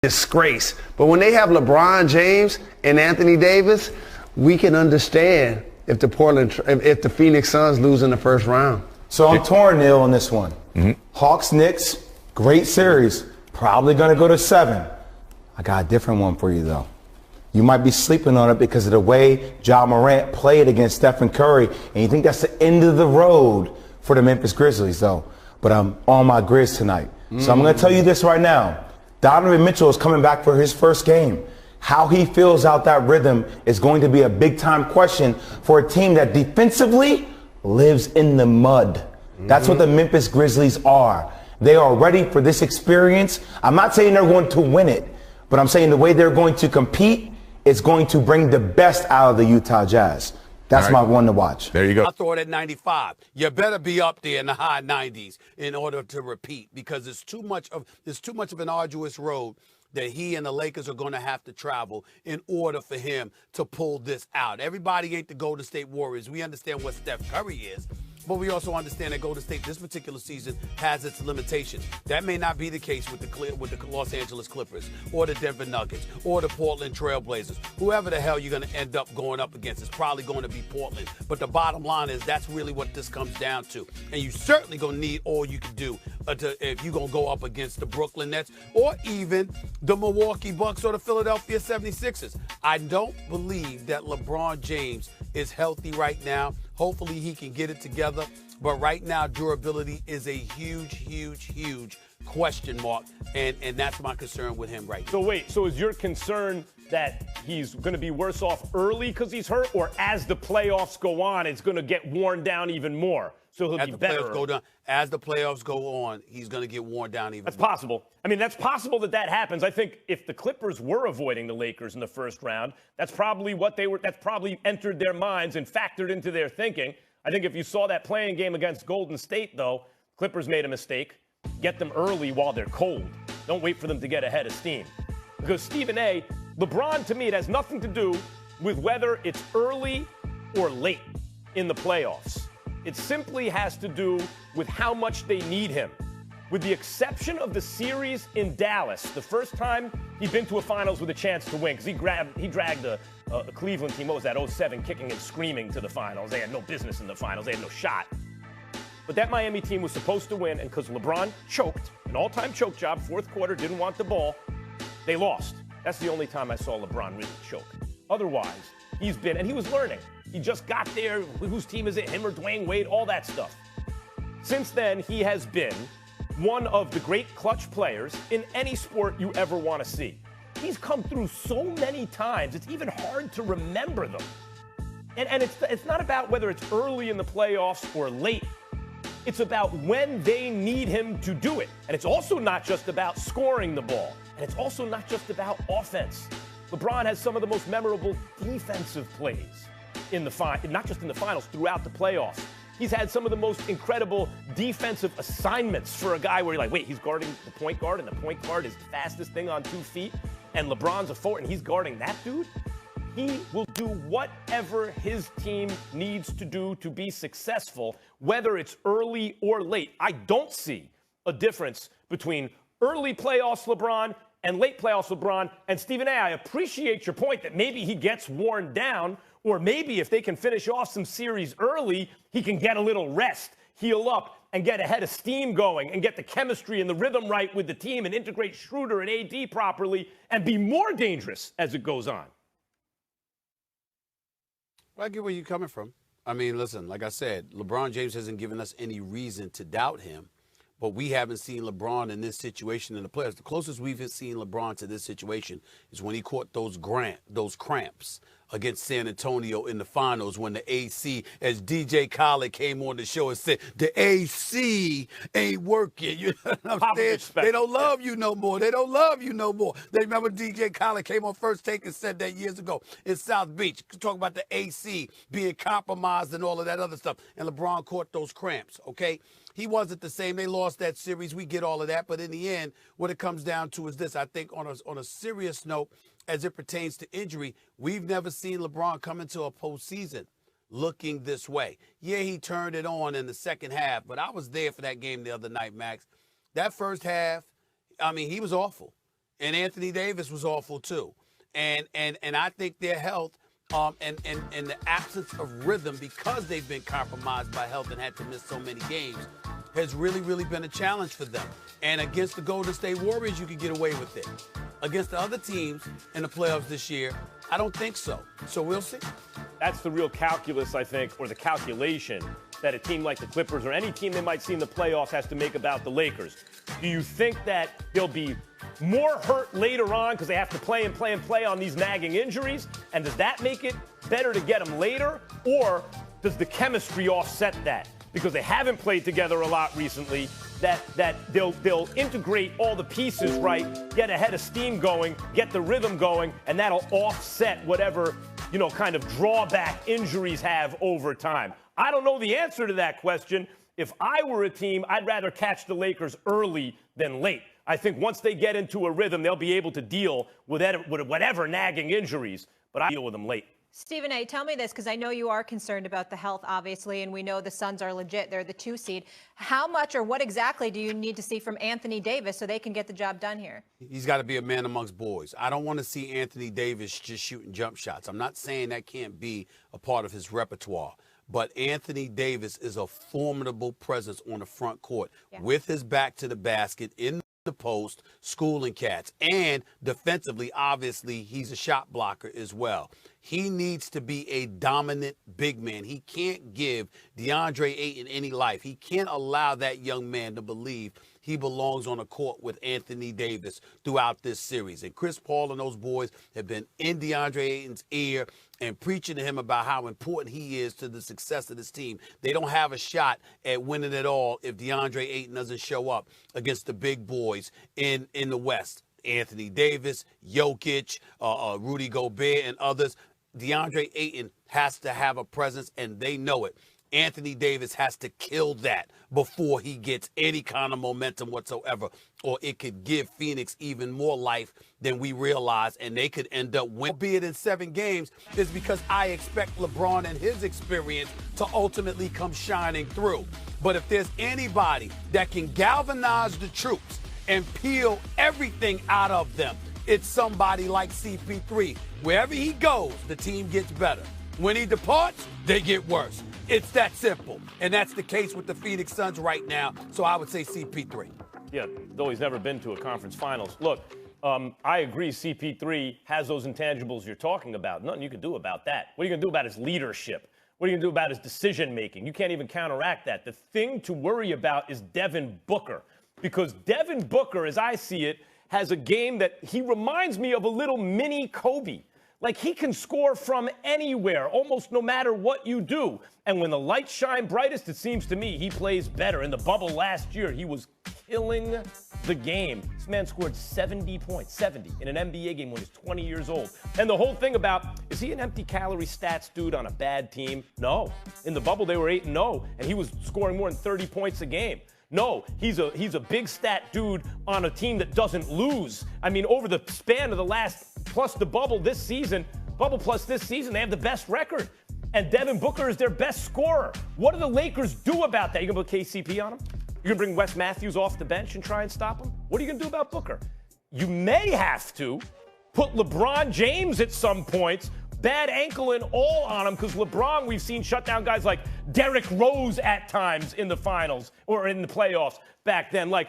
disgrace. But when they have LeBron James and Anthony Davis, we can understand if the Phoenix Suns lose in the first round. So I'm torn, Neil, on this one. Hawks, Knicks, great series. Probably going to go to 7. I got a different one for you, though. You might be sleeping on it because of the way Ja Morant played against Stephen Curry, and you think that's the end of the road for the Memphis Grizzlies, though. But I'm on my Grizz tonight. So I'm going to tell you this right now. Donovan Mitchell is coming back for his first game. How he feels out that rhythm is going to be a big-time question for a team that defensively lives in the mud. That's what the Memphis Grizzlies are. They are ready for this experience. I'm not saying they're going to win it, but I'm saying the way they're going to compete is going to bring the best out of the Utah Jazz. That's my one to watch. There you go. I throw it at 95. You better be up there in the high 90s in order to repeat, because it's too much of an arduous road that he and the Lakers are going to have to travel in order for him to pull this out. Everybody ain't the Golden State Warriors. We understand what Steph Curry is, but we also understand that Golden State this particular season has its limitations. That may not be the case with the Los Angeles Clippers or the Denver Nuggets or the Portland Trail Blazers. Whoever the hell you're going to end up going up against is probably going to be Portland. But the bottom line is that's really what this comes down to. And you certainly going to need all you can do if you're going to go up against the Brooklyn Nets or even the Milwaukee Bucks or the Philadelphia 76ers. I don't believe that LeBron James is healthy right now. Hopefully he can get it together. But right now, durability is a huge, huge, huge question mark. And that's my concern with him right now. So wait, so is your concern that he's going to be worse off early because he's hurt, or as the playoffs go on, it's going to get worn down even more? So he'll be better. As the playoffs go on, he's going to get worn down even more. That's possible. I mean, that's possible that happens. I think if the Clippers were avoiding the Lakers in the first round, that's probably that's probably entered their minds and factored into their thinking. I think if you saw that playing game against Golden State, though, Clippers made a mistake. Get them early while they're cold. Don't wait for them to get ahead of steam. Because Stephen A., LeBron, to me, it has nothing to do with whether it's early or late in the playoffs. It simply has to do with how much they need him. With the exception of the series in Dallas, the first time he'd been to a finals with a chance to win, because he dragged a Cleveland team, what was that, 07, kicking and screaming to the finals. They had no business in the finals. They had no shot. But that Miami team was supposed to win, and because LeBron choked, an all-time choke job, fourth quarter, didn't want the ball, they lost. That's the only time I saw LeBron really choke. Otherwise, and he was learning. He just got there. Whose team is it? Him or Dwayne Wade? All that stuff. Since then, he has been one of the great clutch players in any sport you ever want to see. He's come through so many times, it's even hard to remember them. And it's not about whether it's early in the playoffs or late. It's about when they need him to do it. And it's also not just about scoring the ball. And it's also not just about offense. LeBron has some of the most memorable defensive plays not just in the finals, throughout the playoffs. He's had some of the most incredible defensive assignments for a guy where you're like, wait, he's guarding the point guard, and the point guard is the fastest thing on 2 feet, and LeBron's a forward, and he's guarding that dude. He will do whatever his team needs to do to be successful, whether it's early or late. I don't see a difference between early playoffs LeBron and late playoffs LeBron. And Stephen A., I appreciate your point that maybe he gets worn down, or maybe if they can finish off some series early, he can get a little rest, heal up, and get ahead of steam going and get the chemistry and the rhythm right with the team and integrate Schroeder and AD properly and be more dangerous as it goes on. Well, I get where you're coming from. I mean, listen, like I said, LeBron James hasn't given us any reason to doubt him, but we haven't seen LeBron in this situation in the playoffs. The closest we've seen LeBron to this situation is when he caught those cramps against San Antonio in the finals when the AC, as DJ Khaled came on the show and said, the AC ain't working. You know what I'm saying? They don't love you no more. They don't love you no more. They remember DJ Khaled came on First Take and said that years ago in South Beach, talking about the AC being compromised and all of that other stuff. And LeBron caught those cramps, okay? He wasn't the same. They lost that series. We get all of that. But in the end, what it comes down to is this. I think on a serious note, as it pertains to injury, we've never seen LeBron come into a postseason looking this way. Yeah, he turned it on in the second half, but I was there for that game the other night, Max. That first half, I mean, he was awful. And Anthony Davis was awful too. And I think their health and the absence of rhythm, because they've been compromised by health and had to miss so many games, has really, really been a challenge for them. And against the Golden State Warriors, you could get away with it. Against the other teams in the playoffs this year, I don't think so. So we'll see. That's the real calculus, I think, or the calculation that a team like the Clippers or any team they might see in the playoffs has to make about the Lakers. Do you think that they'll be more hurt later on because they have to play and play and play on these nagging injuries? And does that make it better to get them later? Or does the chemistry offset that? Because they haven't played together a lot recently, that they'll integrate all the pieces right, get a head of steam going, get the rhythm going, and that'll offset whatever, kind of drawback injuries have over time. I don't know the answer to that question. If I were a team, I'd rather catch the Lakers early than late. I think once they get into a rhythm, they'll be able to deal with whatever nagging injuries, but I deal with them late. Stephen A., tell me this, because I know you are concerned about the health, obviously, and we know the Suns are legit. They're the 2 seed. How much or what exactly do you need to see from Anthony Davis so they can get the job done here? He's got to be a man amongst boys. I don't want to see Anthony Davis just shooting jump shots. I'm not saying that can't be a part of his repertoire. But Anthony Davis is a formidable presence on the front court with his back to the basket, in the post, schooling cats. And defensively, obviously, he's a shot blocker as well. He needs to be a dominant big man. He can't give DeAndre Ayton any life. He can't allow that young man to believe he belongs on a court with Anthony Davis throughout this series. And Chris Paul and those boys have been in DeAndre Ayton's ear and preaching to him about how important he is to the success of this team. They don't have a shot at winning it all if DeAndre Ayton doesn't show up against the big boys in the West. Anthony Davis, Jokic, Rudy Gobert, and others. DeAndre Ayton has to have a presence, and they know it. Anthony Davis has to kill that before he gets any kind of momentum whatsoever, or it could give Phoenix even more life than we realize, and they could end up winning. Be it in 7 games, is because I expect LeBron and his experience to ultimately come shining through. But if there's anybody that can galvanize the troops and peel everything out of them, it's somebody like CP3. Wherever he goes, the team gets better. When he departs, they get worse. It's that simple. And that's the case with the Phoenix Suns right now. So I would say CP3. Yeah, though he's never been to a conference finals. Look, I agree CP3 has those intangibles you're talking about. Nothing you can do about that. What are you going to do about his leadership? What are you going to do about his decision-making? You can't even counteract that. The thing to worry about is Devin Booker. Because Devin Booker, as I see it, has a game that he reminds me of a little mini Kobe. Like, he can score from anywhere, almost no matter what you do. And when the lights shine brightest, it seems to me he plays better. In the bubble last year, he was killing the game. This man scored 70 points, 70, in an NBA game when he was 20 years old. And the whole thing about, is he an empty calorie stats dude on a bad team? No. In the bubble, they were 8-0, and he was scoring more than 30 points a game. No, he's a big stat dude on a team that doesn't lose. I mean, over the span of the last, plus the bubble this season, bubble plus this season, they have the best record. And Devin Booker is their best scorer. What do the Lakers do about that? You're going to put KCP on him? You're going to bring Wes Matthews off the bench and try and stop him? What are you going to do about Booker? You may have to put LeBron James at some points, bad ankle and all on him, because LeBron, we've seen shut down guys like Derrick Rose at times in the finals or in the playoffs back then. Like,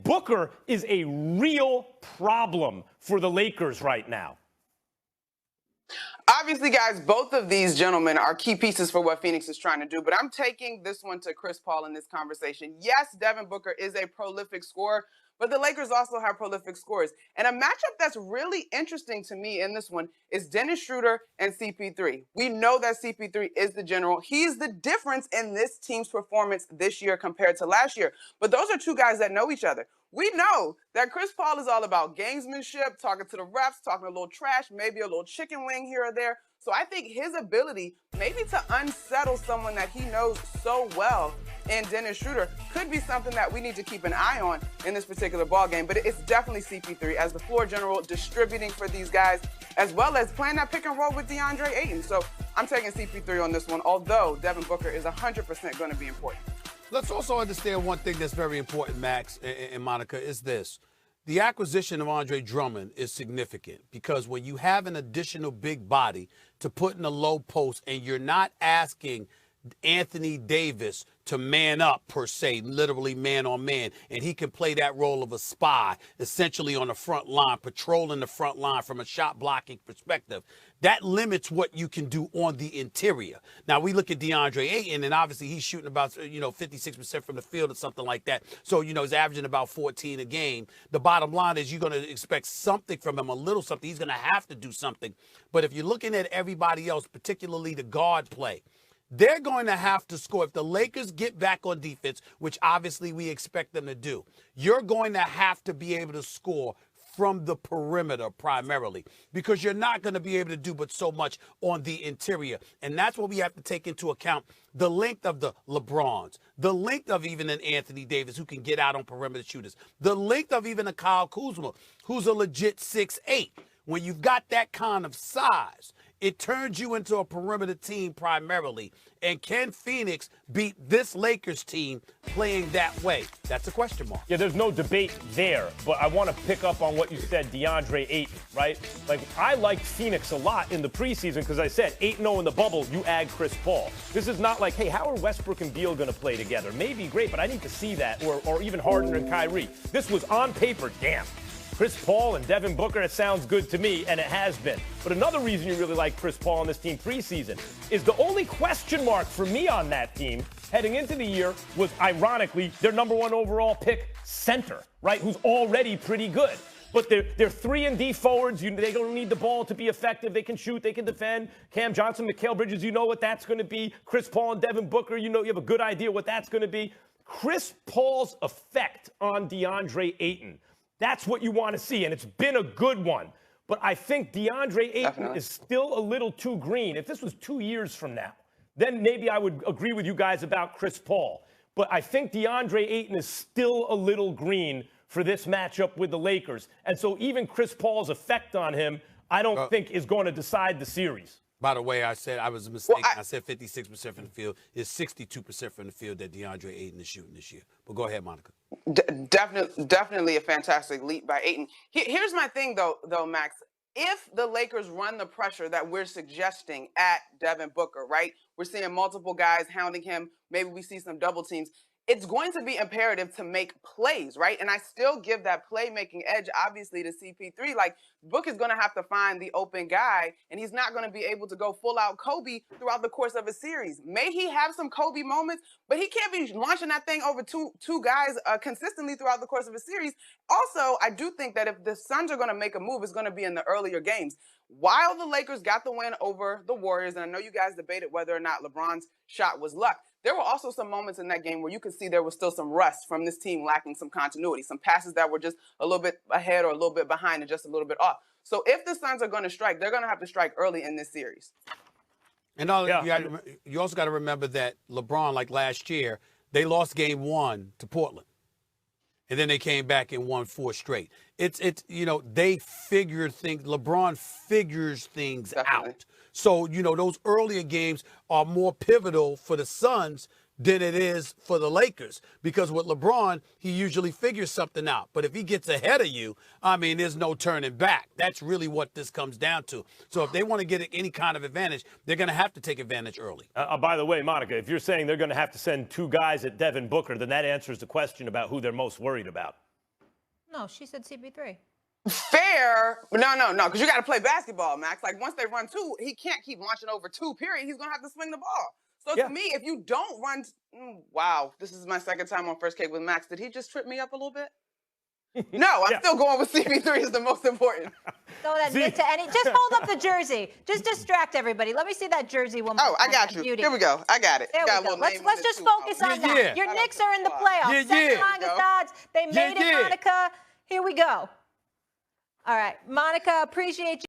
Booker is a real problem for the Lakers right now. Obviously, guys, both of these gentlemen are key pieces for what Phoenix is trying to do, but I'm taking this one to Chris Paul in this conversation. Yes, Devin Booker is a prolific scorer, but the Lakers also have prolific scorers. And a matchup that's really interesting to me in this one is Dennis Schroeder and CP3. We know that CP3 is the general. He's the difference in this team's performance this year compared to last year. But those are two guys that know each other. We know that Chris Paul is all about gamesmanship, talking to the refs, talking a little trash, maybe a little chicken wing here or there. So I think his ability maybe to unsettle someone that he knows so well in Dennis Schroeder could be something that we need to keep an eye on in this particular ball game. But it's definitely CP3 as the floor general, distributing for these guys, as well as playing that pick and roll with DeAndre Ayton. So I'm taking CP3 on this one, although Devin Booker is 100% going to be important. Let's also understand one thing that's very important, Max and Monica, is this. the acquisition of Andre Drummond is significant because when you have an additional big body to put in the low post and you're not asking Anthony Davis to man up, per se, literally man on man, and he can play that role of a spy, essentially on the front line, patrolling the front line from a shot blocking perspective. That limits what you can do on the interior. Now, we look at DeAndre Ayton, and obviously he's shooting about, 56% from the field or something like that. So, he's averaging about 14 a game. The bottom line is you're going to expect something from him, a little something. He's going to have to do something. But if you're looking at everybody else, particularly the guard play, they're going to have to score. If the Lakers get back on defense, which obviously we expect them to do, you're going to have to be able to score from the perimeter primarily because you're not going to be able to do but so much on the interior. And that's what we have to take into account, the length of the LeBrons, the length of even an Anthony Davis who can get out on perimeter shooters, the length of even a Kyle Kuzma who's a legit 6'8". When you've got that kind of size, it turns you into a perimeter team primarily. And can Phoenix beat this Lakers team playing that way? That's a question mark. Yeah, there's no debate there, but I want to pick up on what you said, DeAndre Ayton, right? Like, I liked Phoenix a lot in the preseason because I said 8-0 in the bubble, you add Chris Paul. This is not like, hey, how are Westbrook and Beal going to play together? Maybe great, but I need to see that, or even Harden and Kyrie. This was on paper, damn. Chris Paul and Devin Booker, it sounds good to me, and it has been. But another reason you really like Chris Paul on this team preseason is the only question mark for me on that team heading into the year was, ironically, their number 1 overall pick center, right, who's already pretty good. But they're 3 and D forwards. They don't need the ball to be effective. They can shoot. They can defend. Cam Johnson, Mikal Bridges, you know what that's going to be. Chris Paul and Devin Booker, you have a good idea what that's going to be. Chris Paul's effect on DeAndre Ayton, that's what you want to see, and it's been a good one. But I think DeAndre Ayton is still a little too green. If this was 2 years from now, then maybe I would agree with you guys about Chris Paul. But I think DeAndre Ayton is still a little green for this matchup with the Lakers. And so even Chris Paul's effect on him, I don't think is going to decide the series. By the way, I said I was mistaken. I said 56% from the field. It's 62% from the field that DeAndre Ayton is shooting this year. But go ahead, Monica. Definitely a fantastic leap by Ayton. Here's my thing, though, Max. If the Lakers run the pressure that we're suggesting at Devin Booker, right? We're seeing multiple guys hounding him. Maybe we see some double teams. It's going to be imperative to make plays, right? And I still give that playmaking edge, obviously, to CP3. Like, Book is going to have to find the open guy, and he's not going to be able to go full-out Kobe throughout the course of a series. May he have some Kobe moments, but he can't be launching that thing over two guys consistently throughout the course of a series. Also, I do think that if the Suns are going to make a move, it's going to be in the earlier games. While the Lakers got the win over the Warriors, and I know you guys debated whether or not LeBron's shot was luck, there were also some moments in that game where you could see there was still some rust from this team lacking some continuity, some passes that were just a little bit ahead or a little bit behind and just a little bit off. So if the Suns are going to strike, they're going to have to strike early in this series. And you also got to remember that LeBron, like last year, they lost game 1 to Portland. And then they came back and won 4 straight. They figure things. LeBron figures things out. So, those earlier games are more pivotal for the Suns than it is for the Lakers. Because with LeBron, he usually figures something out. But if he gets ahead of you, there's no turning back. That's really what this comes down to. So if they want to get any kind of advantage, they're going to have to take advantage early. By the way, Monica, if you're saying they're going to have to send 2 guys at Devin Booker, then that answers the question about who they're most worried about. No, she said CP3. Fair. No, because you got to play basketball, Max. Like, once they run 2, he can't keep launching over 2, period. He's going to have to swing the ball. So to me, if you don't run, wow, this is my second time on First Take with Max. Did he just trip me up a little bit? No, I'm still going with CP3 is the most important. Don't admit to any. Just hold up the jersey. Just distract everybody. Let me see that jersey one more time. Oh, I got you. Beauty. Here we go. I got it. There we go. Let's just focus on that. Your Knicks are in the playoffs. Second longest odds. They made it, Monica. Here we go. All right, Monica, appreciate you.